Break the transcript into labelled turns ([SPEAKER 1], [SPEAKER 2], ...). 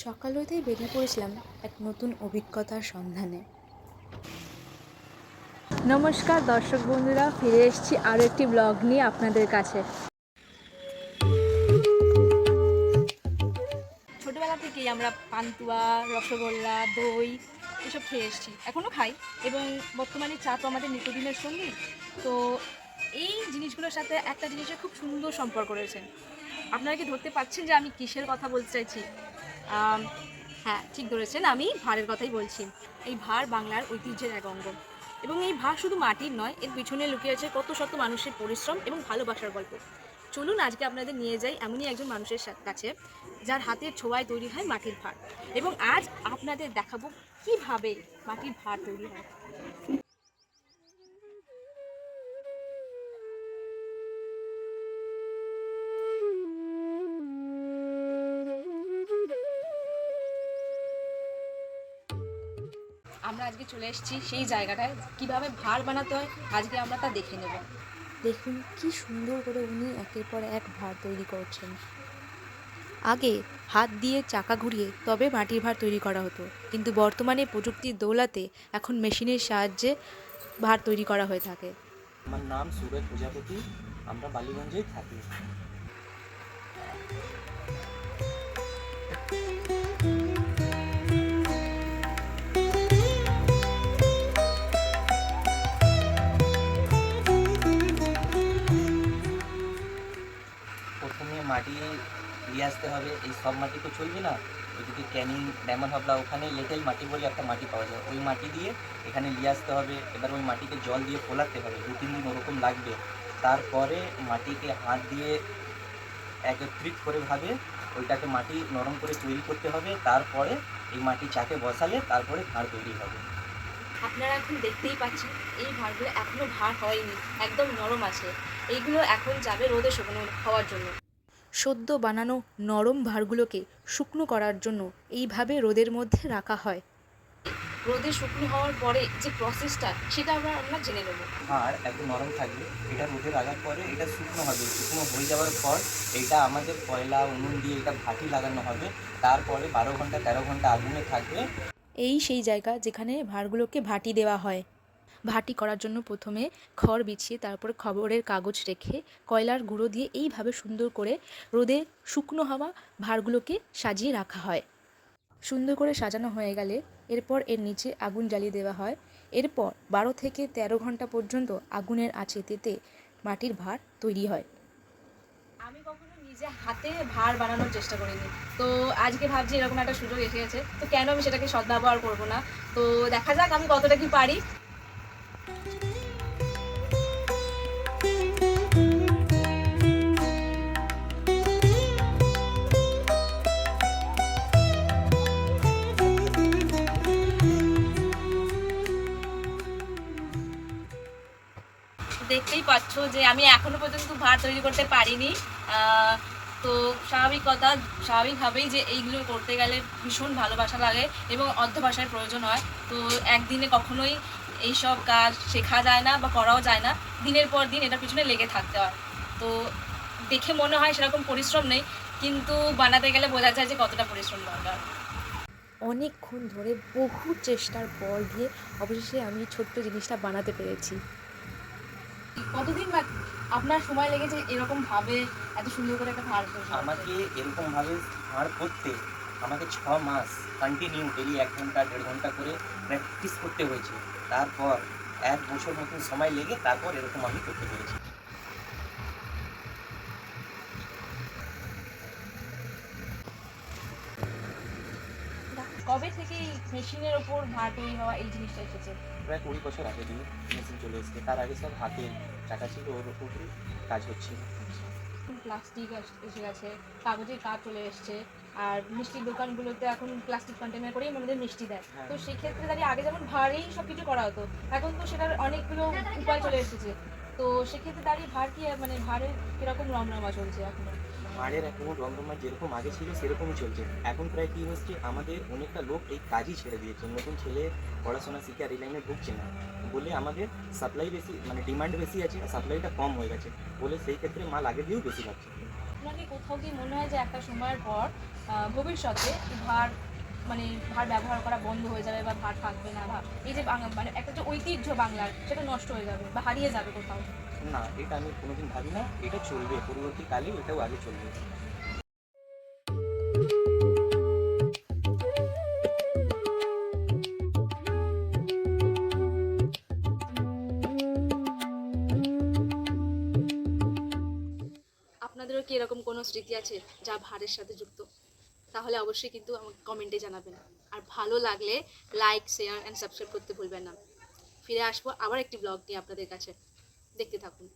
[SPEAKER 1] সকাল হতেই বেরিয়ে পড়েছিলাম এক নতুন অভিজ্ঞতার সন্ধানে। নমস্কার দর্শক বন্ধুরা, ফিরে এসেছি আরও একটি ব্লগ নিয়ে আপনাদের কাছে। ছোটোবেলা থেকেই আমরা পান্তুয়া, রসগোল্লা, দই এসব খেয়ে এসেছি, এখনও খাই, এবং বর্তমানে চা তো আমাদের নিত্যদিনের সঙ্গী। তো এই জিনিসগুলোর সাথে একটা জিনিসের খুব সুন্দর সম্পর্ক রয়েছে। আপনারা কি ধরতে পারছেন যে আমি কিসের কথা বলতে চাইছি? হ্যাঁ, ঠিক ধরেছেন, আমি ভাঁড়ের কথাই বলছি। এই ভাঁড় বাংলার ঐতিহ্যের এক অঙ্গ, এবং এই ভাঁড় শুধু মাটির নয়, এর পিছনে লুকিয়ে আছে কত শত মানুষের পরিশ্রম এবং ভালোবাসার গল্প। চলুন আজকে আপনাদের নিয়ে যাই এমনই একজন মানুষের কাছে, যার হাতের ছোঁয়ায় তৈরি হয় মাটির ভাঁড়, এবং আজ আপনাদের দেখাবো কিভাবে মাটির ভাঁড় তৈরি হয়। আমরা আজকে চলে এসেছি সেই জায়গাটায়, কিভাবে ভাঁড় বানাতে হয় আজকে আমরা তা দেখে নেব। দেখুন কি সুন্দর করে উনি একের পর এক ভাঁড় তৈরি করছেন। আগে হাত দিয়ে চাকা ঘুরিয়ে তবে মাটির ভাঁড় তৈরি করা হতো, কিন্তু বর্তমানে প্রযুক্তির দৌলতে এখন মেশিনের সাহায্যে ভাঁড় তৈরি করা হয়ে থাকে।
[SPEAKER 2] আমার নাম সুরজ প্রজাপতি, আমরা বালিগঞ্জেই থাকি। প্রথমে মাটি নিয়ে আসতে হবে, এই সব মাটি তো চলবে না। ওই যদি ক্যানিং ডায়মন্ড হাবলা ওখানে লেটেল মাটি বলে একটা মাটি পাওয়া যায়, ওই মাটি দিয়ে এখানে নিয়ে আসতে হবে। এবার ওই মাটিকে জল দিয়ে ফোলাতে হবে, 2-3 দিন ওরকম লাগবে। তারপরে মাটিকে হাত দিয়ে একত্রিত করে ভাবে ওইটাকে মাটি নরম করে তৈরি করতে হবে। তারপরে এই মাটি চাকে বসালে তারপরে ভাঁড় তৈরি হবে।
[SPEAKER 1] আপনারা এখন দেখতেই পাচ্ছেন এই ভাঁড়গুলো এখনো ভাঁড় হয়নি, একদম নরম আছে। এইগুলো এখন যাবে রোদে শুকনো হওয়ার জন্য। সদ্য বানানো নরম ভাঁড়গুলোকে শুকনো করার জন্য এইভাবে রোদের মধ্যে রাখা হয়। রোদে শুকনো হওয়ার পরে যে প্রসেসটা, সেটা আমরা জেনে নেব।
[SPEAKER 2] ভাঁড় একদম নরম থাকবে, এটা রোদে লাগার পরে এটা শুকনো হবে। শুকনো হয়ে যাওয়ার পর এটা আমাদের কয়লা উনুন দিয়ে এটা ভাটি লাগানো হবে। তারপরে 12 ঘন্টা 13 ঘন্টা আগুনে থাকবে।
[SPEAKER 1] এই সেই জায়গা যেখানে ভাঁড়গুলোকে ভাটি দেওয়া হয়। ভাটি করার জন্য প্রথমে খড় বিছিয়ে, তারপরে খবরের কাগজ রেখে, কয়লার গুঁড়ো দিয়ে এইভাবে সুন্দর করে রোদে শুকনো হওয়া ভাঁড়গুলোকে সাজিয়ে রাখা হয়। সুন্দর করে সাজানো হয়ে গেলে এরপর এর নিচে আগুন জ্বালিয়ে দেওয়া হয়। এরপর 12 থেকে 13 ঘন্টা পর্যন্ত আগুনের আঁচে তেতে মাটির ভাঁড় তৈরি হয়। আমি কখনো নিজে হাতে ভাঁড় বানানোর চেষ্টা করিনি, তো আজকে ভাবছি এরকম একটা সুযোগ এসে গেছে, তো কেন আমি সেটাকে সদ্ব্যবহার করব না। তো দেখা যাক আমি কতটা কি পারি। দেখতেই পাচ্ছ যে আমি এখনো পর্যন্ত ভাঁড় তৈরি করতে পারিনি। তো স্বাভাবিকভাবেই যে এইগুলো করতে গেলে ভীষণ ভালোবাসা লাগে এবং অধ্যবসায়ের প্রয়োজন হয়। তো একদিনে কখনোই এইসব কাজ শেখা যায় না বা করাও যায় না, দিনের পর দিন এটার পিছনে লেগে থাকতে হয়। তো দেখে মনে হয় সেরকম পরিশ্রম নেই, কিন্তু বানাতে গেলে বোঝা যায় যে কতটা পরিশ্রম দরকার। অনেকক্ষণ ধরে বহু চেষ্টার পর গিয়ে অবশেষে আমি ছোট্ট জিনিসটা বানাতে পেরেছি। কতদিন বা আপনার সময় লেগেছে এরকম ভাবে এত সুন্দর করে একটা ভাঁড় তৈরি করতে?
[SPEAKER 2] আমাকে এরকমভাবে ভাঁড় করতে আমাকে 6 মাস কন্টিনিউ ডেলি 1 ঘন্টা 1.5 ঘন্টা করে প্র্যাকটিস করতে হয়েছে। তারপর 1 বছর মতন সময় লেগে তারপর এরকম আমি করতে পেরেছি।
[SPEAKER 1] কবে থেকে এই মেশিনের ওপর ভাঁড় তৈরি হওয়া এই জিনিসটা এসেছে?
[SPEAKER 2] প্রায় 20 বছর আগে দিয়ে মেশিন চলে এসেছে। তার আগে সব হাতের চাকা ছিল, ওর উপরই কাজ হচ্ছিল।
[SPEAKER 1] প্লাস্টিক এসে গেছে, কাগজের কাপ চলে এসছে, আর মিষ্টির দোকানগুলোতে এখন প্লাস্টিক কন্টেনার করেই আমাদের মিষ্টি দেয়। তো সেক্ষেত্রে দাঁড়িয়ে আগে যেমন ভাঁড়েই সব কিছু করা হতো, এখন তো সেটার অনেকগুলো উপায় চলে এসেছে। তো সেক্ষেত্রে দাঁড়িয়ে ভাঁড় কি মানে ভাঁড়ের কিরকম রমরমা চলছে এখনো?
[SPEAKER 2] ভাঁড়ের এখনও রমরমা যেরকম আগে ছিল সেরকমই চলছে। এখন প্রায় কী হচ্ছে, আমাদের অনেকটা লোক এই কাজই ছেড়ে দিয়েছে। নতুন ছেলে পড়াশোনা শিখে আর এই লাইনে ঢুকছে না বলে আমাদের সাপ্লাই বেশি, মানে ডিমান্ড বেশি আছে, সাপ্লাইটা কম হয়ে গেছে বলে সেই ক্ষেত্রে মাল আগে দিয়েও বেশি লাগছে।
[SPEAKER 1] আপনাকে কোথাও কি মনে হয় যে একটা সময়ের পর ভবিষ্যতে ভার মানে ভার ব্যবহার করা বন্ধ হয়ে যাবে বা ভার থাকবে না, বা এই যে মানে একটা যে ঐতিহ্য বাংলার সেটা নষ্ট হয়ে যাবে বা হারিয়ে যাবে কোথাও?
[SPEAKER 2] না, এটা আমি কোনোদিন ভাবি না, এটা চলবে, পরবর্তীকালে এটাও আগে চলবে।
[SPEAKER 1] আপনাদেরও কি এরকম কোনো স্মৃতি আছে যা ভারের সাথে যুক্ত? তাহলে অবশ্যই কিন্তু আমাকে কমেন্টে জানাবেন। আর ভালো লাগলে লাইক, শেয়ার অ্যান্ড সাবস্ক্রাইব করতে ভুলবেন না। ফিরে আসবো আবার একটি ব্লগ নিয়ে আপনাদের কাছে। দেখতে থাকুন।